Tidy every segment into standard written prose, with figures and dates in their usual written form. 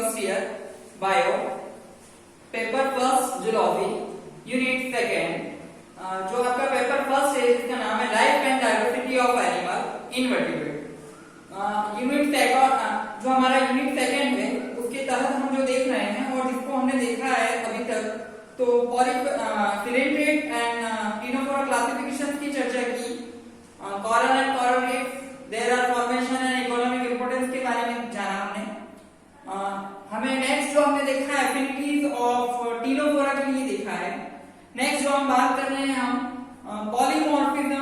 First year bio, paper first zoology, unit second. जो आपका paper first है इसका नाम है life and diversity of animal invertebrate. Unit second जो हमारा यूनिट सेकेंड है उसके तहत हम जो देख रहे हैं और जिसको हमने देखा है अभी तक, तो सिलेंट्रेट एंड टिनोफोरा क्लासिफिकेशन की चर्चा की, coral and coral reef, there are formation and economic importance के बारे में जाना हमने। हमें नेक्स्ट जो हमने देखा है एफिनिटीज ऑफ टिनोफोरा के लिए देखा है। नेक्स्ट जो हम बात कर रहे हैं हम पॉलीमॉर्फिज्म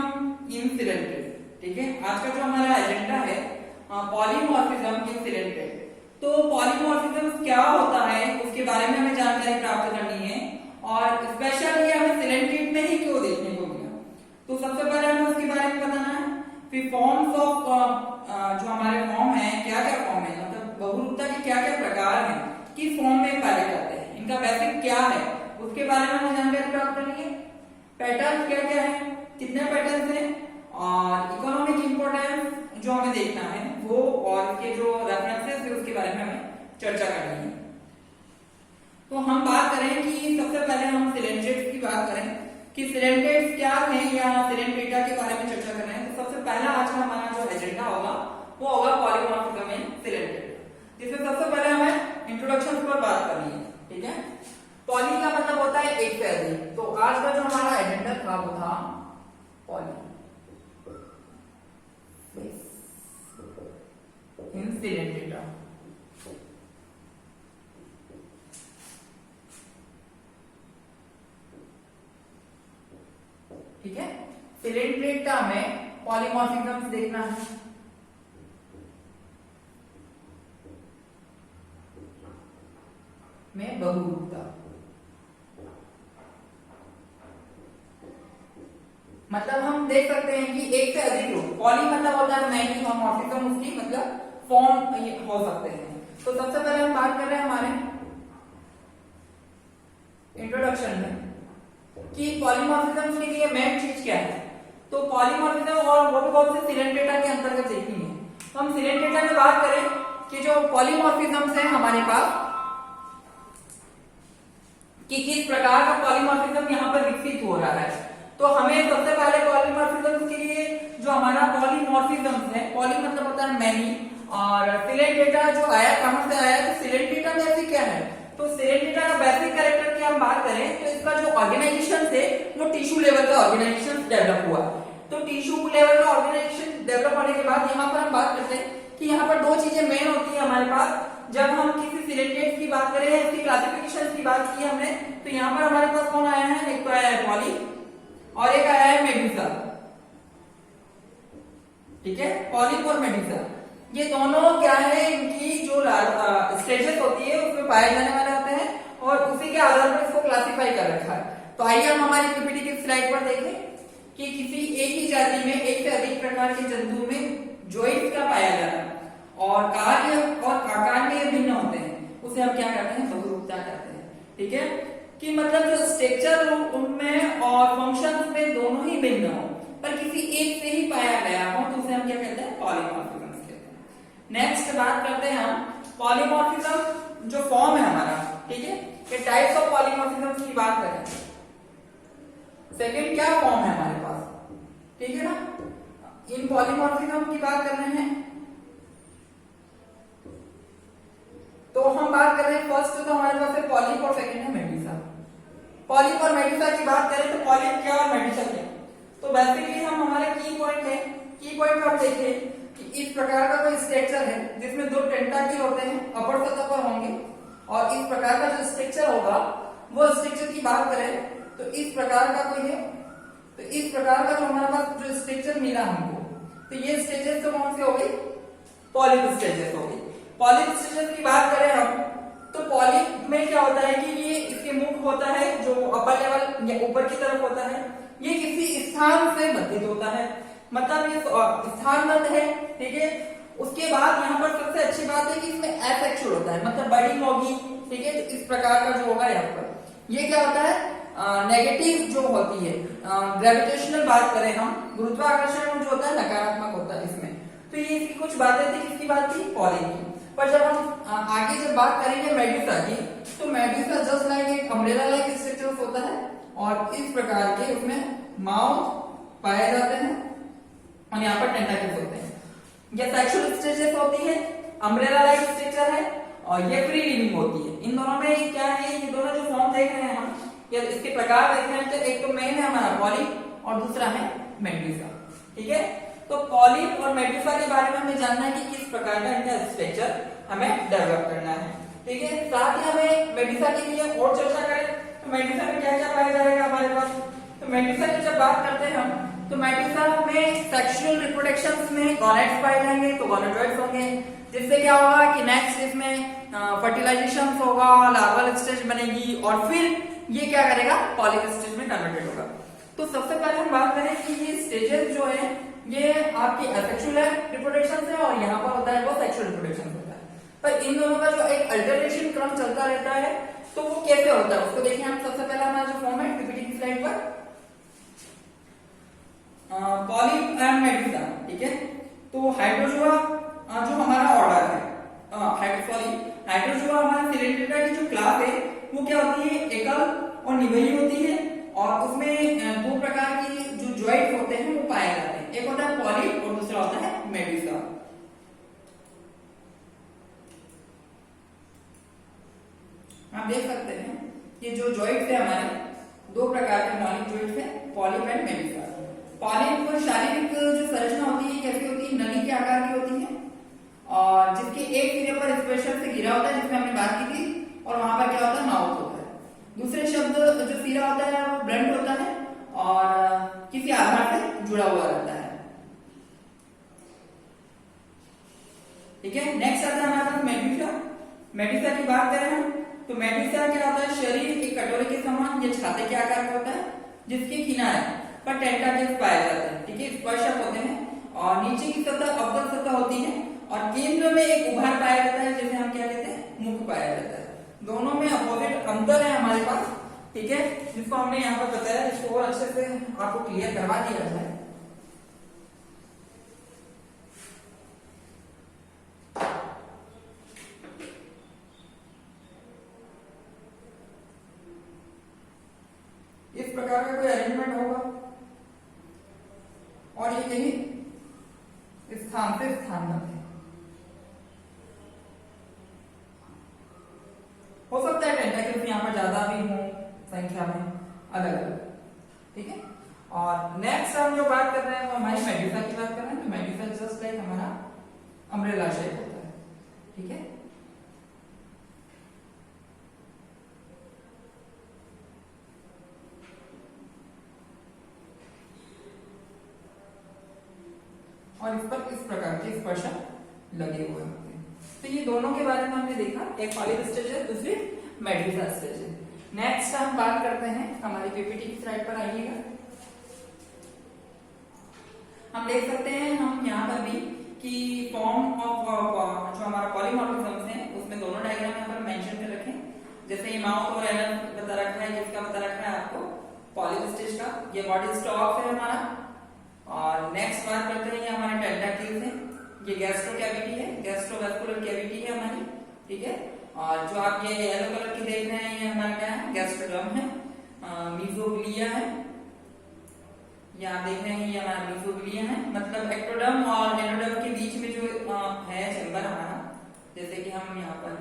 इन सिलेंट्रेट। ठीक है, आज का जो हमारा एजेंडा है पॉलीमॉर्फिज्म इन सिलेंट्रेट। तो पॉलीमॉर्फिज्म क्या होता है उसके बारे में हमें जानकारी प्राप्त करनी है और स्पेशली हमें सिलेंट्रेट में ही क्यों देखने को मिला। तो सबसे पहले हमें उसके बारे में बताना है, फिर फॉर्म्स ऑफ जो हमारे फॉर्म है क्या क्या फॉर्म है, मतलब बहुरूपता के क्या क्या प्रकार हैं, किस फॉर्म में पाए जाते हैं, इनका बेसिक क्या है उसके बारे में हमें जानकारी प्राप्त करनी है। पैटर्न क्या क्या है, कितने पैटर्न हैं, और इकोनॉमिक इंपोर्टेंस जो हमें देखना है वो, और इसके जो रेफरेंसेस है उसके बारे में हमें चर्चा करनी है। तो हम बात करें कि सबसे पहले हम सिलेंट्रेट्स की बात करें कि सिलेंट्रेट्स क्या हैं या सिलेंट्रेटा के बारे में चर्चा कर रहे हैं। तो सबसे पहला आज का हमारा जो एजेंडा होगा वो होगा पॉलीमॉर्फिज्म इन सिलेंट्रेट, जिसमें सबसे पहले हमें इंट्रोडक्शन पर बात करनी है। ठीक है, पॉली का मतलब होता है एक से अधिक। तो आज का जो हमारा एजेंडा था वो था पॉली इन सिलेंट्रेटा। ठीक है, सिलेंट्रेटा में पॉलीमॉर्फिज्म देखना है। में बहुरूपता, मतलब हम देख सकते हैं कि एक से अधिक रूप, पॉली मतलब होता है मैनी और मॉर्फिज्म उसकी मतलब फॉर्म हो सकते हैं। तो सबसे पहले हम बात कर रहे हैं हमारे इंट्रोडक्शन में कि पॉलीमॉर्फिज्म के लिए मेन चीज क्या है। तो पॉलीमॉर्फिज्म और वो भी कौन से सिलेंट्रेटा के अंतर्गत देखनी है। तो हम सिलेंट्रेटा में बात करें कि जो पॉलीमॉर्फिज्म है हमारे पास कि किस प्रकार का पॉलीमॉर्फिज्म यहाँ पर विकसित हो रहा है। तो हमें सबसे पहले पॉलीमॉर्फिज्म के लिए जो हमारा पॉलीमॉर्फिज्म है, पॉली मतलब होता है मैनी, और सिलेंट्रेटा जो आया कहां से आया, तो सिलेंट्रेटा में ऐसी क्या है। तो सिलेंट्रेटा का बेसिक कैरेक्टर की हम बात करें तो इसका जो ऑर्गेनाइजेशन थे वो टिश्यू लेवल का ऑर्गेनाइजेशन डेवलप हुआ। तो टिश्यू लेवल का ऑर्गेनाइजेशन डेवलप होने के बाद यहाँ पर हम बात करते हैं कि यहाँ पर दो चीजें मेन होती है हमारे पास। जब हम किसी सिलेंट्रेट की बात करें, इसकी क्लासिफिकेशन की बात की हमने, तो यहाँ पर हमारे पास कौन आया है, एक तो आया है पॉली और एक आया है मेडुसा। ठीक है, पॉली और मेडुसा ये दोनों क्या है, इनकी जो स्टेजेस होती है उसमें पाए जाने वाले होते हैं और उसी के आधार पर इसको क्लासिफाई कर रखा है। तो आइए हम हमारी पीपीटी की स्लाइड पर देखें कि किसी एक ही जाति में एक से अधिक प्रकार के जंतु में जॉइंट्स का पाया जाता है और कार्य और आकार में ये भिन्न होते हैं, उसे हम क्या कहते हैं, बहुरूपता कहते हैं। ठीक है, कि मतलब जो स्ट्रक्चर उनमें और फंक्शंस में दोनों ही भिन्न हो पर किसी एक से ही पाया गया हो, तो उसे हम क्या कहते हैं, पॉलीमॉर्फिज्म कहते हैं। नेक्स्ट बात करते हैं हम पॉलीमॉर्फिज्म जो फॉर्म है हमारा। ठीक है, कि टाइप्स ऑफ पॉलीमॉर्फिज्म की बात करें, सेकंड क्या फॉर्म है हमारे पास। ठीक है ना, इन पॉलीमॉर्फिज्म की बात कर रहे हैं। तो हम बात कर रहे हैं फर्स्ट तो हमारे पास है पॉलिप और सेकंड है मेडुसा। पॉलिप और मेडुसा की बात करें तो पॉलिप क्या और मेडुसा क्या, तो बेसिकली हम हमारे की पॉइंट है, की पॉइंट आप देखें कि इस प्रकार का कोई स्ट्रक्चर है जिसमें दो टेंटाकिल होते हैं, अपर सतह पर होंगे, और इस प्रकार का जो स्ट्रक्चर होगा वो स्ट्रक्चर की बात करें तो इस प्रकार का कोई है। तो इस प्रकार का जो हमारे पास जो स्ट्रक्चर मिला हमको, तो ये स्टेजेस तो कौन सी हो गई, पॉलिप स्टेजेस हो गई। पॉलिप स्टेजेस की बात करें हम तो पॉलिप में क्या होता है कि ये इसके मुख होता है जो अपर लेवल या ऊपर की तरफ होता है, ये किसी स्थान से बंधित होता है, मतलब ये स्थानबद्ध है। ठीक है, उसके बाद यहाँ पर सबसे अच्छी बात है कि इसमें एसेक्सुअल होता है, मतलब बड़ी होगी। ठीक है, तो इस प्रकार का जो होगा यहाँ पर ये क्या होता है, नेगेटिव जो होती है, ग्रेविटेशनल बात करें हम, गुरुत्वाकर्षण जो होता है नकारात्मक होता है इसमें। तो ये इसकी कुछ बातें थी, किसकी बात थी, पॉली की। पर जब हम आगे जब बात करेंगे मेडुसा की, तो मेडुसा जस्ट लाइक एक अम्ब्रेला लाइक स्ट्रक्चर होता है और इस प्रकार के उसमें माउथ पाए जाते हैं और यहाँ पर टेंटाकल्स होते हैं। ये सेक्सुअल स्टेजेस होती है, अम्ब्रेला लाइक स्ट्रक्चर है और ये फ्री लिविंग होती है। इन दोनों में क्या है, ये दोनों जो फॉर्म देख रहे हैं हम, या इसके प्रकार देख रहे हैं, तो एक तो मेन है हमारा पॉलिप और दूसरा है मेडुसा। ठीक है, तो पॉलिप और मेडुसा के बारे में हमें जानना है कि किस प्रकार का इनका स्ट्रक्चर हमें डेवलप करना है। ठीक है, साथ ही हमें मेडुसा के लिए और चर्चा करें तो मेडुसा में क्या क्या पाया जाएगा हमारे पास। तो मेडुसा की जब बात करते हैं हम, तो मेडुसा में सेक्सुअल रिप्रोडक्शंस में गॉनेट्स पाए जाएंगे, तो गॉनेटॉइड्स होंगे, जिससे क्या होगा कि नेक्स्ट इसमें फर्टिलाइजेशन होगा, लार्वल स्टेज बनेगी और फिर ये क्या करेगा, पॉलिप स्टेज में कन्वर्टेड होगा। तो सबसे पहले हम बात करें कि ये स्टेजेस जो है ये आपकी असेक्सुअल रिप्रोडक्शन है और यहाँ पर होता है वो सेक्सुअल रिप्रोडक्शन होता है। पर इन दोनों का जो एक अल्टरनेशन क्रम चलता रहता है, तो वो कैसे होता है उसको देखिए हम। सबसे पहला हमारा जो फॉर्म है पीपीटी की स्लाइड पर, पॉलिप एंड मेडुसा। ठीक है, तो हाइड्रोजोआ जो हमारा ऑर्डर है, हाइड्रोजोआ हमारा सिलेंड्रिका की जो क्लास है वो क्या होती है, एकल और निभई होती है और उसमें दो प्रकार की जो जॉइंट होते हैं वो पाए जाते हैं, एक होता है पॉलिप और दूसरा होता है मेडुसा। आप देख सकते हैं ये जो जॉइंट्स है हमारे, दो प्रकार के मौलिक जॉइंट्स हैं, पॉलिप एंड मेडुसा। पॉलिप शारीरिक जो संरचना होती है कैसी होती है, नली के आकार की होती है और जिसके एक सिरे पर स्पेशल से घिरा होता है, जिसमें हमने बात की थी, और वहां पर क्या होता है, माउथ होता है। दूसरे शब्द जो सिरा होता है वो ब्लंट होता है और किसी आधार से जुड़ा हुआ रहता है। ठीक है, नेक्स्ट आता है हमारे पास मेडुसा। मेडुसा की बात करें हम, तो मेडुसा क्या होता है, शरीर एक कटोरे के समान या छाते के आकार का होता है, जिसके किनारे पर टेंटाकल्स पाए जाते हैं। ठीक है, स्पर्शक होते हैं और नीचे की सतह अवतल सतह होती है और केंद्र में एक उभार पाया जाता है, जैसे हम क्या कहते हैं, मुख पाया जाता है। दोनों में अपोजिट अंतर है हमारे पास। ठीक है, जिसको हमने यहाँ पर बताया, इसको और अच्छे से आपको क्लियर करवा दिया जाए। इस प्रकार का कोई अरेंजमेंट होगा और ये कहीं स्थान से स्थान में हो सकता है, टेंटाकल्स यहाँ पर ज्यादा भी हो संख्या में, अलग अलग। ठीक है, और नेक्स्ट हम जो बात कर रहे हैं वो हमारी मेडुसा की बात कर रहे हैं। तो मेडुसा जस्ट लाइक हमारा अम्ब्रेला शेप होता है। ठीक है, और इस पर इस प्रकार के स्पर्शक लगे हुए होते हैं। तो ये दोनों के बारे में हमने देखा, एक पॉलिप स्टेज है, दूसरी मेडुसा स्टेज है। नेक्स्ट हम बात करते हैं, हमारी पीपीटी की स्लाइड पर आइएगा। हम देख सकते हैं हम यहाँ पर भी कि फॉर्म ऑफ जो हमारा पॉलीमॉर्फिज्म है उसमें दोनों डायग्राम यहाँ पर मेंशन कर रखे हैं। जैसे ये माउथ और एनल बता रखा है, जिसका बता रखा है आपको पॉलिप स्टेज का, ये बॉडी स्टॉक है हमारा। और नेक्स्ट बात करते हैं, ये हमारे टेंटाकल्स हैं, ये गैस्ट्रो कैविटी है, गैस्ट्रोवेस्कुलर कैविटी है हमारी। ठीक है, और जो आप ये येलो कलर की देख रहे हैं ये हमारा क्या है, गैस्ट्रोडर्म है, मीजोग्लिया है, ये आप देख रहे हैं ये हमारा मीजोग्लिया है, मतलब एक्टोडर्म और एंडोडर्म के बीच में जो है चैम्बर हमारा, जैसे कि हम यहाँ पर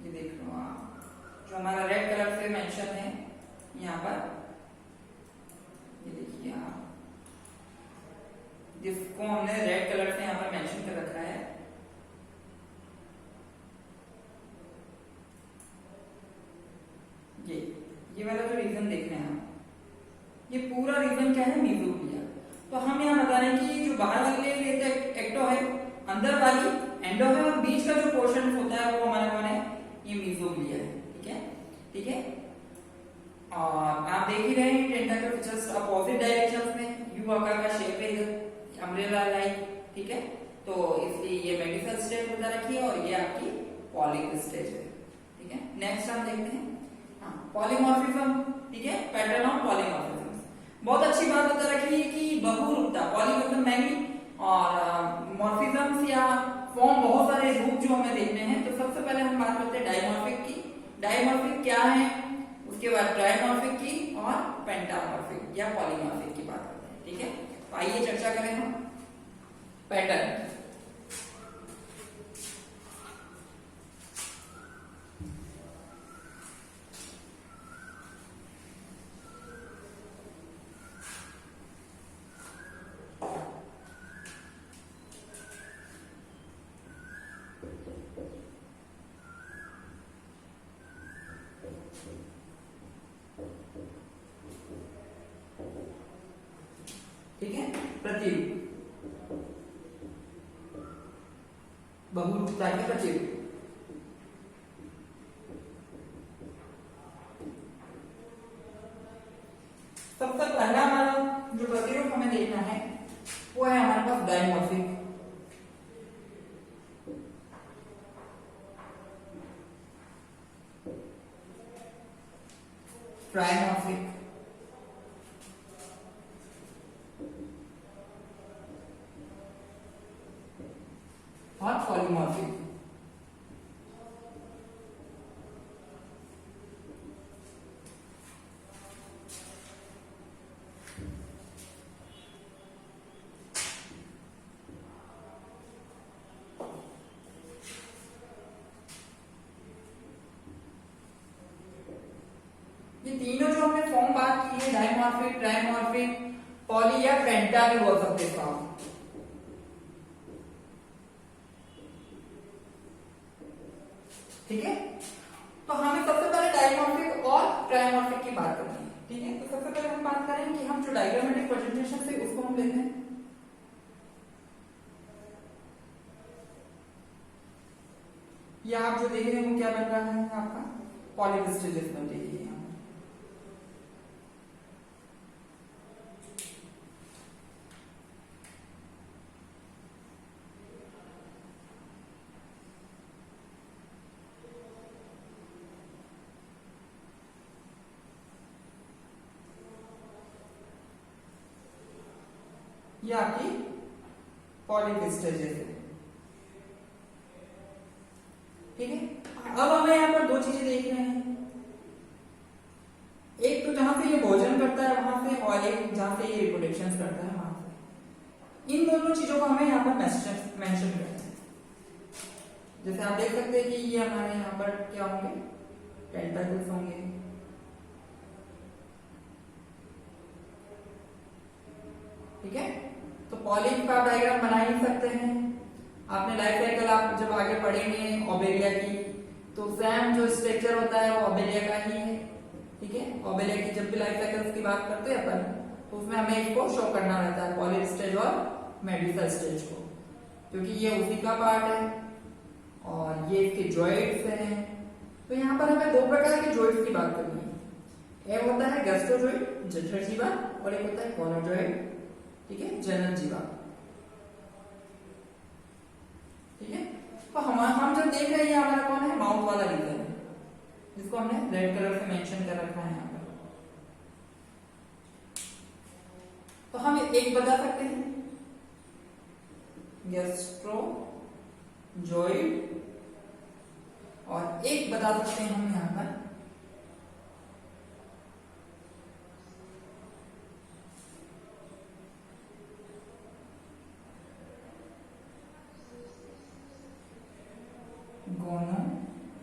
ये देख लो आप, जो हमारा रेड कलर से मेंशन है यहाँ पर, ये देखिए आप, जिसको हमने रेड कलर से यहाँ पर मेंशन कर रखा है। ये वाला जो रीजन देख रहे हैं आप, ये पूरा रीजन क्या है, मीजोग्लिया। तो हम यहाँ बता रहे हैं कि जो बाहर वाली एक्टो है, अंदर वाली एंडो है और बीच का जो पोर्शन होता है वो हमारा कौन है, ये मीजोग्लिया है। ठीक है, ठीक है, और आप देख ही रहे हैं टेंटाकल जस्ट अपोजिट डायरेक्शंस में यू आकार का शेप है इधर अम्ब्रेला लाइक। ठीक है, तो इसलिए ये मेडुसा स्टेज बता रखी है और ये आपकी पॉलिप स्टेज है। ठीक है, नेक्स्ट हम देखते हैं पॉलीमॉर्फिज्म। ठीक है, पैटर्न ऑफ पॉलीमॉर्फिज्म, बहुत अच्छी बात बता रखी है कि बहुरूपता, पॉली मतलब मैनी और मॉर्फिज्म्स या फॉर्म बहुत जो हमें देखने हैं, तो सबसे पहले हम बात करते हैं डायमॉर्फिक की। डायमॉर्फिक क्या है, उसके बाद ट्राइमॉर्फिक की और पेंटामॉर्फिक या पॉलीमॉर्फिक की बात करते हैं। ठीक है, तो आइए चर्चा करें हम पैटर्न। ठीक है, प्रतिरूप, बहुरूपता के प्रतिरूप। सबसे पहला हमारा जो प्रतिरूप हमें देखना है वो है हमारे पास डायमॉर्फिक। ट्राइमॉर्फिक और पॉलीमॉर्फिक। ये तीनों जो हमने फॉर्म बात की है, डायमॉर्फिक, ट्राइमॉर्फिक, पॉली या पेंटा भी बोल सकते हैं फॉर्म। ठीक है, तो हमें सबसे पहले डायमॉर्फिक और ट्राइमॉर्फिक की बात करनी है। ठीक है, तो सबसे पहले हम बात करें कि हम जो डायग्रामेटिक प्रेजेंटेशन से उसको हम लेते हैं। ये आप जो देख रहे हैं वो क्या बन रहा है आपका पॉलीविस्टिजेस बन रही है। ये आपकी पॉलीविस्टिजेस है। ठीक है, अब हमें यहाँ पर दो चीजें देख रहे हैं, एक तो जहां से ये भोजन करता है वहां से, और एक जहां से ये रिप्रोडक्शन करता है वहां से। इन दोनों चीजों को हमें यहाँ पर मेंशन करना है। जैसे आप देख सकते हैं कि ये हमारे यहाँ पर क्या होंगे, टेंटाकल्स होंगे। ठीक है, तो पॉलिप का डायग्राम बना ही सकते हैं। आपने लाइफ साइकिल आप जब आगे पढ़ेंगे ओबेलिया की, तो सेम जो स्ट्रक्चर होता है वो ओबेलिया का ही है। ठीक है, ओबेलिया की जब भी लाइफ साइकिल्स की बात करते हैं अपन, तो उसमें हमें इसको शो करना रहता है, पॉलिप स्टेज और मेडुसा स्टेज को, क्योंकि ये उसी का पार्ट है और ये इसके जॉइंट्स हैं। तो यहाँ पर हमें दो प्रकार के जॉइंट्स की बात करनी है। एक होता है गैस्ट्रोजॉइंट, जठर जीवा, और एक होता है कॉलोजॉइंट, ठीक है, जनन जीवा। ठीक है, तो हम जब देख रहे हैं हमारा कौन है, माउथ वाला रीजन है, जिसको हमने रेड कलर से मेंशन कर रखा है यहाँ पर। तो हम एक बता सकते हैं गैस्ट्रोजॉइंट, और एक बता सकते हैं हम यहाँ पर गोनोजोइड।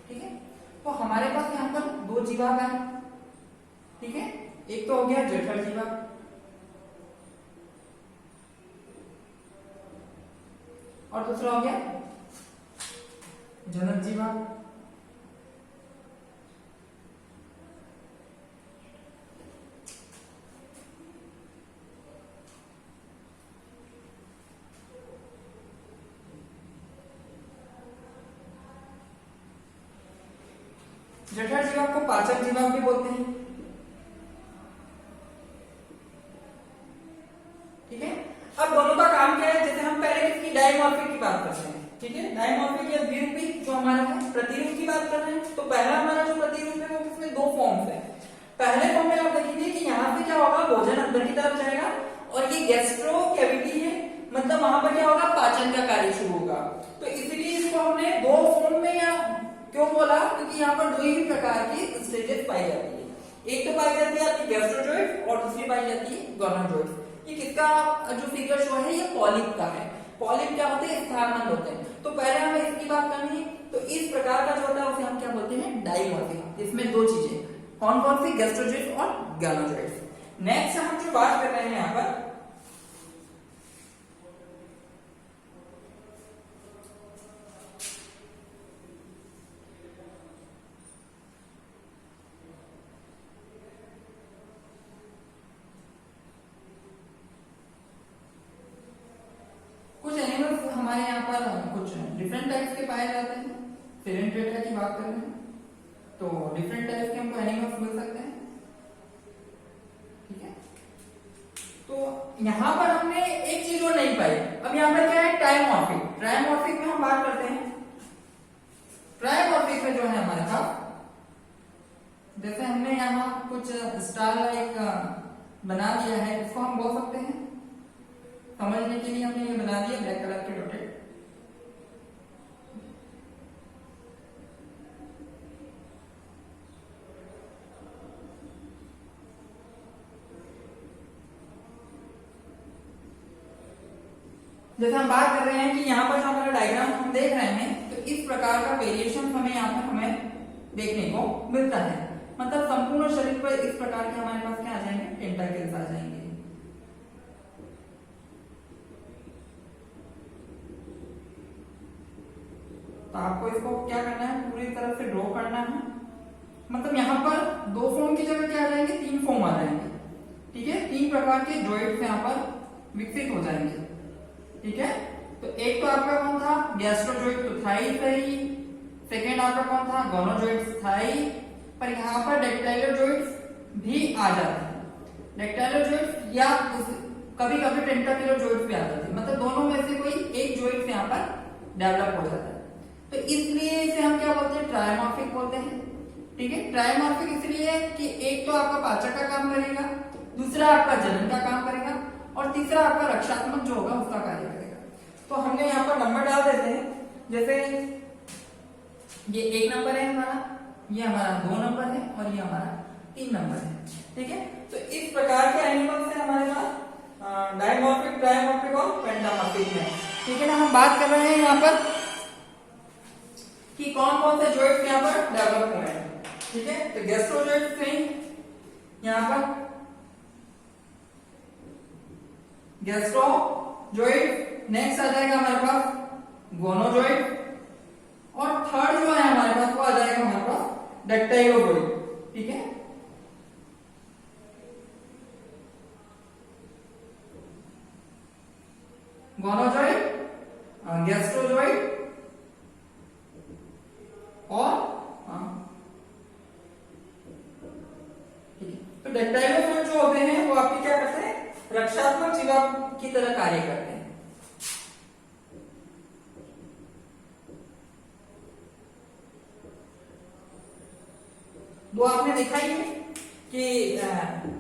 ठीक है, तो हमारे पास यहाँ पर दो जीवा है। ठीक है, एक तो हो गया जठर जीवा और दूसरा हो गया जनन जीवा। जठर जीवा को पाचक जीवा भी बोलते हैं। ठीक है, अब दोनों का काम क्या है, जैसे हम पहले किसकी डायमॉर्फिक की बात करते हैं। ठीक है, डायमॉर्फिक या द्विरूपी जो हमारा है, प्रतिरूप की बात कर रहे हैं। तो पहला हमारा जो प्रतिरूप है वो किसमें दो फॉर्म्स है। पहले फॉर्म में आप देखेंगे कि यहाँ पे क्या होगा, भोजन अंदर की तरफ जाएगा और ये गैस्ट्रो कैविटी है, मतलब वहां पर क्या होगा, पाचन का कार्य शुरू होगा। तो इसलिए इसको हमने दो फॉर्म में या क्यों बोला, क्योंकि यहाँ पर दो ही प्रकार की स्टेजेस पाई जाती है। एक तो पाई जाती है आपकी गैस्ट्रोजोइड और दूसरी पाई जाती है गोनाजोइड। ये किसका जो फिगर शो है, ये पॉलिप का है। पॉलिप क्या होते हैं, स्थानबद्ध होते हैं। तो पहले हमें इसकी बात करनी है। तो इस प्रकार का जो होता है उसे हम क्या बोलते हैं, डाइमॉर्फिक। इसमें दो चीजें, कौन कौन सी, गैस्ट्रोजोइड और गोनाजोइड। नेक्स्ट हम जो बात कर रहे हैं यहाँ पर, कुछ एनिमल्स हमारे यहाँ पर कुछ डिफरेंट टाइप्स के पाए जाते हैं। फिलेंट्रेटा की बात कर रहे हैं तो डिफरेंट टाइप्स के हमको एनिमल्स मिल सकते हैं, ठीक है। तो यहाँ पर हमने एक चीज और नहीं पाई। अब यहाँ पर क्या है, ट्राइमॉर्फिक। ट्राइमॉर्फिक में हम बात करते हैं, ट्राइमॉर्फिक में जो है हमारे पास, जैसे हमने यहाँ कुछ स्टार लाइक बना दिया है, इसको हम बोल सकते हैं, समझने के लिए हमने ये बना दिया ब्लैक कलर के डॉटेड। जैसे हम बात कर रहे हैं कि यहाँ पर जो हमारा डायग्राम हम देख रहे हैं, तो इस प्रकार का वेरिएशन हमें यहाँ पर हमें देखने को मिलता है। मतलब संपूर्ण शरीर पर इस प्रकार के हमारे पास क्या आ जाएंगे, टेंटाकल्स आ जाएंगे। तो आपको इसको क्या करना है, पूरी तरह से ड्रॉ करना है। मतलब यहाँ पर दो फॉर्म की जगह क्या आ जाएंगे, तीन फॉर्म आ जाएंगे, ठीक है। तीन प्रकार के जॉइंट्स यहाँ पर विकसित हो जाएंगे, ठीक है। तो एक तो आपका कौन था, गैस्ट्रोजॉइड, तो था ही सही। सेकेंड आपका कौन था, गोनोजॉइड्स था ही। पर यहाँ पर डेक्टाइलोजॉइड्स भी आ जाते हैं। डेक्टाइलोजॉइड्स या कभी कभी टेंटाकिलोजॉइड्स भी आ जाते हैं। मतलब दोनों में से कोई एक जॉइंट यहाँ पर डेवलप हो जाता है। तो इसलिए इसे हम क्या बोलते हैं, ट्राइमॉर्फिक बोलते हैं, ठीक है। ट्राइमॉर्फिक इसलिए कि एक तो आपका पाचक का काम करेगा, दूसरा आपका जनन का काम करेगा और तीसरा आपका रक्षात्मक जो होगा उसका कार्य करेगा। तो हमने यहाँ पर नंबर डाल देते हैं, जैसे ये 1 नंबर है हमारा, ये हमारा 2 नंबर है और ये हमारा 3 नंबर है, ठीक है। तो इस प्रकार के एनिमल्स है हमारे पास डायमॉर्फिक, ट्राइमॉर्फिक और पेंटामॉर्फिक में, ठीक है ना। हम बात कर रहे हैं यहाँ पर कि कौन कौन से जॉइंट्स यहाँ पर डेवलप हुए हैं, ठीक है। तो गैस्ट्रोजॉइंट्स नहीं, यहाँ पर गैस्ट्रोजॉइंट। नेक्स्ट आ जाएगा हमारे पास गोनोजॉइंट और थर्ड जो है हमारे पास वो आ जाएगा हमारे पास डेक्टाइलोजॉइंट, ठीक है। गोनोजॉइंट, गैस्ट्रोजॉइंट और तो डेक्टाइलोजॉइंट जो होते हैं वो आपके क्या करते हैं, रक्षात्मक जीवा की तरह कार्य करते हैं। दो आपने देखा ही है कि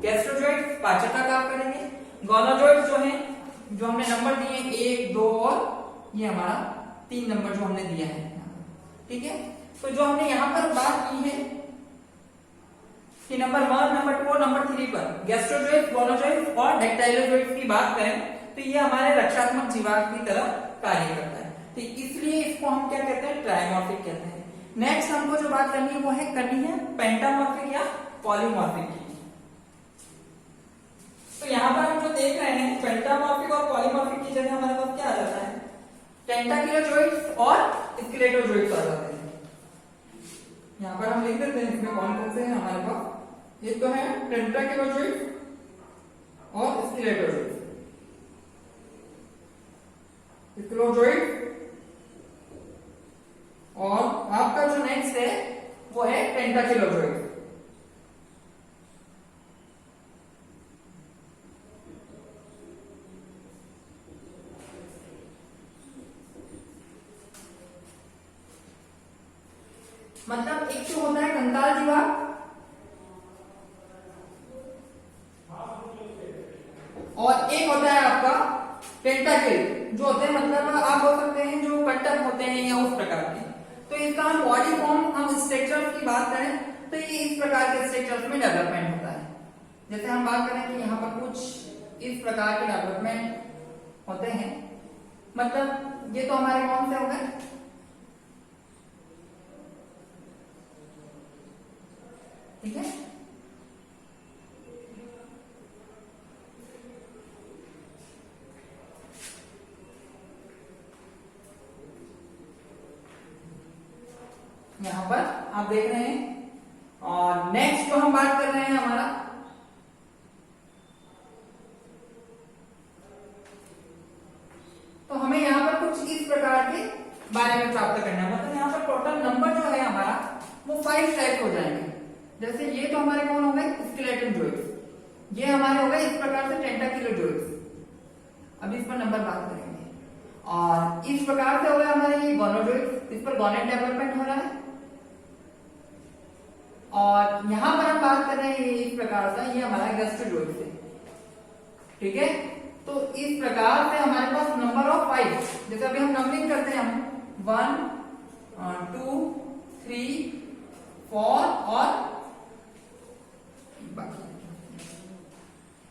गैस्ट्रोजॉइंट पाचक का काम करेंगे, गोनोजॉइंट जो है, जो हमने नंबर दिए हैं 1, 2 और ये हमारा 3 नंबर जो हमने दिया है, ठीक है। तो जो हमने यहाँ पर बात की है कि नंबर 1, नंबर 2 और नंबर 3 पर गैस्ट्रोजॉइंट, गोनोजॉइंट और डेक्टाइलोजॉइंट की बात करें तो ये हमारे रक्षात्मक जीवाणु की तरह कार्य करता है। तो इसलिए इसको हम क्या कहते हैं, ट्राइमॉर्फिक कहते हैं। नेक्स्ट हमको जो बात करनी है वो है पेंटामॉर्फिक या पॉलीमॉर्फिक की। तो यहाँ पर हम जो देख रहे हैं पेंटामॉर्फिक और पॉलीमॉर्फिक की जगह हमारे पास क्या आ जाता है, टेंटाकिलोजॉइंट्स और स्केलेटोजॉइंट्स आ जाते हैं। यहाँ पर हम लिख देते हैं इसमें कौन कौन से हैं हमारे पास। एक तो है टेंटाकिलोजॉइंट्स और स्केलेटोजॉइंट्स। स्केलेटोजॉइंट और आपका जो नेक्स्ट है वो है टेंटाकिलोजॉइंट। मतलब एक तो होता है कंकाल जीवा और एक होता है आपका टेंटाकिल, जो होते हैं मतलब आप बोल सकते हैं जो कंटक होते हैं या उस प्रकार के। तो इसका हम बॉडी फॉर्म, हम स्ट्रक्चर की बात करें तो ये इस प्रकार के स्ट्रक्चर्स में डेवलपमेंट होता है। जैसे हम बात करें कि यहाँ पर कुछ इस प्रकार के डेवलपमेंट होते हैं, मतलब ये तो हमारे कौन से हो गए, ठीक है। यहां पर आप देख रहे हैं। और नेक्स्ट जो हम बात कर रहे हैं हमारा, तो हमें यहां पर कुछ इस प्रकार के बारे में प्राप्त करना है। मतलब यहां पर टोटल नंबर जो है हमारा वो 5 टाइप हो जाएंगे। जैसे ये तो हमारे कौन हो गए, स्केलेटन जॉइंट्स, ये हमारे हो गए इस प्रकार से टेंटाक्युलर जॉइंट्स। अब इस पर नंबर बात करेंगे। और इस प्रकार से हो गए हमारे ये गोनोजॉइड्स, इस पर गोनेट डेवलपमेंट हो रहा है। और यहां पर हम बात कर रहे हैं इस प्रकार से, ये हमारा गैस्ट्रोजॉइड्स है, ठीक है। तो इस प्रकार से हमारे पास नंबर ऑफ 5, जैसे अभी हम नंबरिंग करते हैं, हम 1 2 3 4 और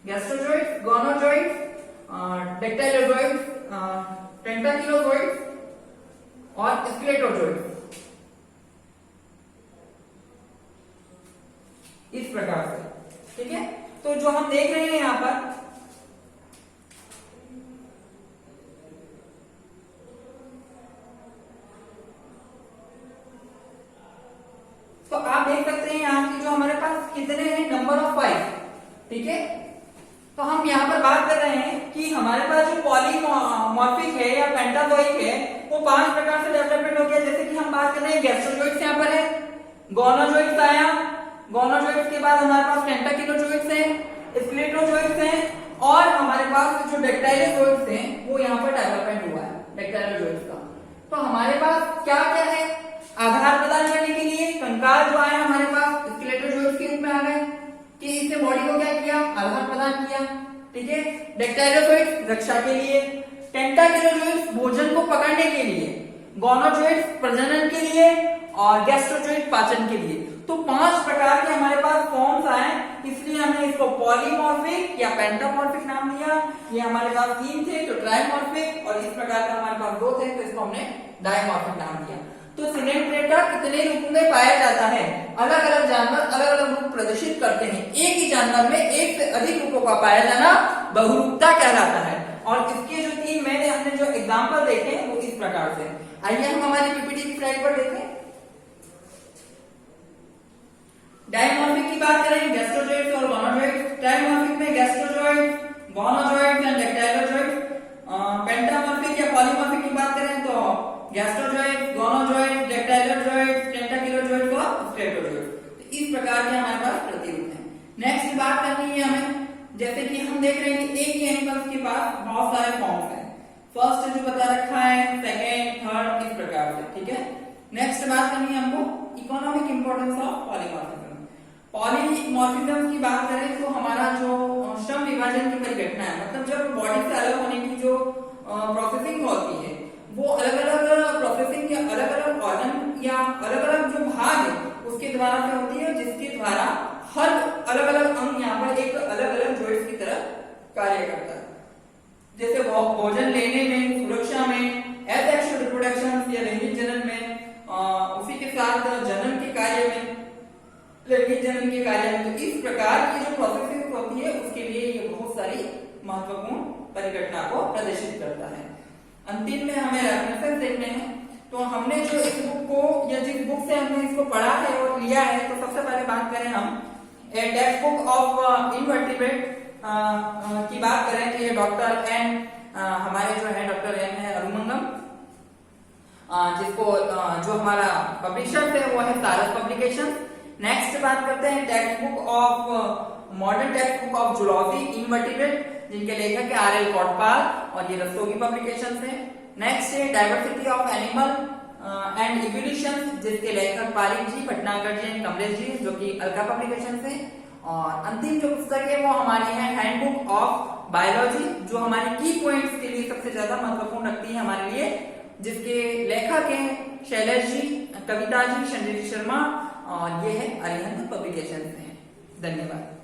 गैस्ट्रोजॉइड्स, गोनोजॉइड्स, डेक्टाइलोजॉइड्स, टेंटाकिलोजॉइड्स और स्केलेटोजॉइड्स, इस प्रकार से, ठीक है। तो जो हम देख रहे हैं यहां पर, तो आप देख सकते हैं यहाँ की जो हमारे पास कितने हैं, नंबर ऑफ 5, ठीक है। तो हम यहाँ पर बात कर रहे हैं कि हमारे पास जो पॉलीमॉर्फिक है या पेंटाजोइक है वो 5 प्रकार से डेवलपमेंट हो गया। जैसे कि हम बात कर रहे हैं गैस्ट्रोजॉइड्स यहाँ पर है, गोनोजॉइड्स आया, गोनोजॉइड्स के बाद हमारे पास टेंटाकिलोजॉइड्स हैं, स्केलेटोजॉइड्स हैं और हमारे पास जो डेक्टाइलोजॉइड्स हैं वो यहाँ पर डेवलपमेंट हुआ है डेक्टाइलोजॉइड्स का। तो हमारे पास क्या क्या है, आधार प्रदान करने के लिए कंकाल जो आया हमारे पास स्केलेटोजॉइड्स के रूप में आ गए कि इसने बॉडी को क्या किया, आधार प्रदान किया, ठीक है। डेक्टाइलोजॉइड्स रक्षा के लिए, टेंटाकिलोजॉइड्स भोजन को पकड़ने के लिए, गोनोजॉइड्स प्रजनन के लिए और गैस्ट्रोजॉइड पाचन के लिए। तो 5 प्रकार के हमारे पास फॉर्म्स आए, इसलिए हमने इसको पॉलीमॉर्फिक या पेंटामॉर्फिक नाम दिया। ये हमारे पास 3 थे तो ट्राइमॉर्फिक, और इस प्रकार का हमारे पास 2 थे तो इसको हमने डाइमॉर्फिक नाम दिया। तो सिनेंट्रेटा कितने रूपों में पाया जाता है, अलग अलग जानवर अलग अलग रूप प्रदर्शित करते हैं। एक ही जानवर में एक से अधिक रूपों का पाया जाना बहुरूपता कहलाता है। और इसके जो 3 मैंने हमने जो एग्जांपल देखे वो इस प्रकार से। आइए हम हमारी पीपीटी की स्लाइड पर देखें। डायमॉर्फिक की बात करें, गैस्ट्रोजॉइड्स और गोनोजॉइड्स। डायमॉर्फिक में गैस्ट्रोजॉइड्स, गोनोजॉइड्स एंड डेक्टाइलोजॉइड्स। पेंटामॉर्फिक या पॉलीमॉर्फिक की बात करें तो गैस्ट्रोजॉइड्स, गोनोजॉइड्स, डेक्टाइलोजॉइड्स, टेंटाकिलोजॉइड्स और स्केलेटोजॉइड्स। इस प्रकार के हमारे पास प्रतिरूप हैं। नेक्स्ट बात करनी है हमें, जैसे कि हम देख रहे हैं कि एक ही एनिमल्स के पास बहुत सारे फॉर्म्स हैं। फर्स्ट जो बता रखा है, सेकेंड, थर्ड, इस प्रकार से, ठीक है। नेक्स्ट बात करनी है हमको economic importance of polymorphism. Polymorphism की बात करें तो हमारा जो श्रम विभाजन की परिघटना है, मतलब जब बॉडी से अलग होने की जो प्रोसेसिंग होती है वो अलग अलग प्रोसेसिंग के अलग अलग ऑर्गन या अलग अलग जो भाग है उसके द्वारा से होती है, जिसके द्वारा हर अलग अलग अंग यहाँ पर एक अलग अलग जॉइंट्स की तरह कार्य करता है। जैसे भोजन लेने में, सुरक्षा में, एसेक्सुअल रिप्रोडक्शन या लैंगिक जनन में, उसी के साथ जन्म के कार्य में, लैंगिक जनन के कार्य में। तो इस प्रकार की जो प्रोसेसिंग होती है उसके लिए ये बहुत सारी महत्वपूर्ण परिघटना को प्रदर्शित करता है। अंतिम में हमें रेफरेंसेस देखने हैं। तो हमने जो इस बुक को या जिस बुक से हमने इसको पढ़ा है और लिया है, तो सबसे पहले बात करें हम टेक्स्ट बुक ऑफ इनवर्टिब्रेट की बात करें तो ये डॉक्टर एन, हमारे जो है डॉक्टर एन है अरुमंगम, जिसको जो हमारा पब्लिशर है वो है सारस पब्लिकेशन। नेक्स्ट बात करते हैं text book of modern text book of zoology invertebrate, जिनके लेखक है आर.एल. कोटपाल और ये रस्तोगी पब्लिकेशन है। नेक्स्ट है diversity of animal and evolution, जिसके लेखक पारिक जी, भटनागर जी एंड कमलेश जी, जो कि अलका पब्लिकेशन से। और अंतिम जो पुस्तक है वो हमारी है हैंडबुक ऑफ बायोलॉजी, जो हमारी की पॉइंट्स के लिए सबसे ज्यादा महत्वपूर्ण रखती है हमारे लिए, जिसके लेखक हैं शैलेश जी, कविता जी, संजय शर्मा, और ये है अरिहंत पब्लिकेशन है। धन्यवाद।